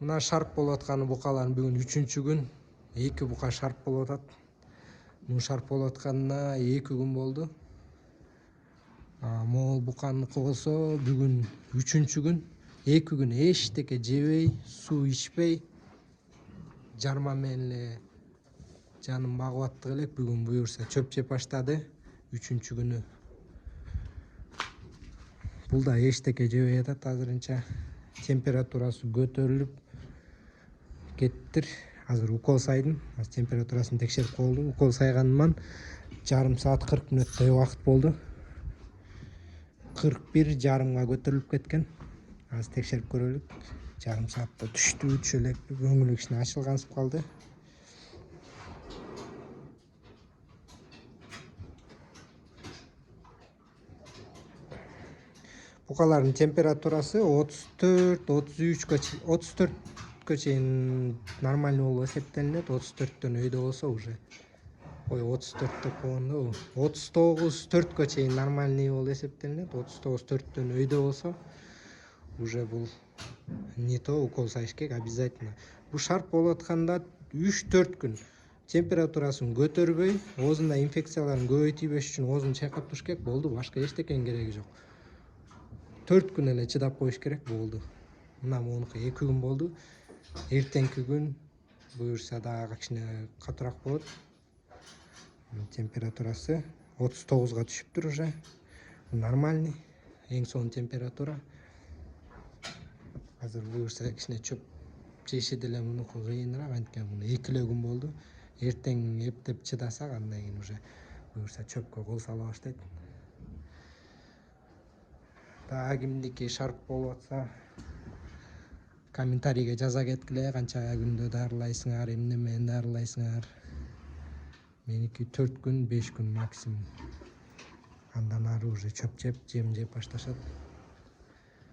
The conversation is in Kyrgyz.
Мына шарп болуп атканы букалардын бүгүн 3-күн. 2 бука шарп болуп атат. Мун шарп болуп атканына 2 күн болду. Могул буканыкы болсо бүгүн 3-күн. 2 күн эчтеке жебей, суу ичпей, жарма менен эле жанын багып аттык элек. Бүгүн буюрса чөп жеп баштады 3-күнү. Бул да эчтеке жебей атат азырынча. Температурасы көтөрүлүп кеттир. Азыр укол сайдым. Температурасын текшерип коелду. Укол сайганыман жарым саат 40 мүнөттөй убакыт болду. 41,5 көтөрүлүп кеткен. Азыр текшерип көрөлүк. Жарым саатта түштү, түшө элекпи? Көңүлү кичине ачылгансып калды. Букалардын температурасы 34-33ка чейин нормальный болуп эсептелинет. 34төн өйдө болсо уже. 34 деп койгондо 39-4ка чейин нормальный болуп эсептелинет. 39-4төн өйдө болсо уже бул не то укол сайыш керек обязательно. Бул шарп болуп атканда 3-4 күн температурасын көтөрбөй, оозунда инфекциялардын көбөй тийбеш үчүн оозун чайкап туруш керек. Болду, башка эчтекенин кереги жок. 4 күн эле чыдап коюш керек болду. Мына монуку 2 күн болду. Эртеңки күн буюрса дагы кичине катуураак болот. Температурасы 39га түшүптүр уже. Нормальный. Эң сонун температура. Азыр буюрса кичине чөп жеши деле мунуку кыйыныраак, анткени муну 2 эле күн болду. Эртең эптеп чыдасак, андан кийин уже буюрса чөпкө кол сала баштайт. Дагы кимдики шарп болуп атса, комментарийге жаза кеткиле, канча күндө дарылайсыңар, эмне менен дарылайсыңар. Меники 4 күн, 5 күн максимум. Андан ары уже чөп жеп, жем жеп башташат.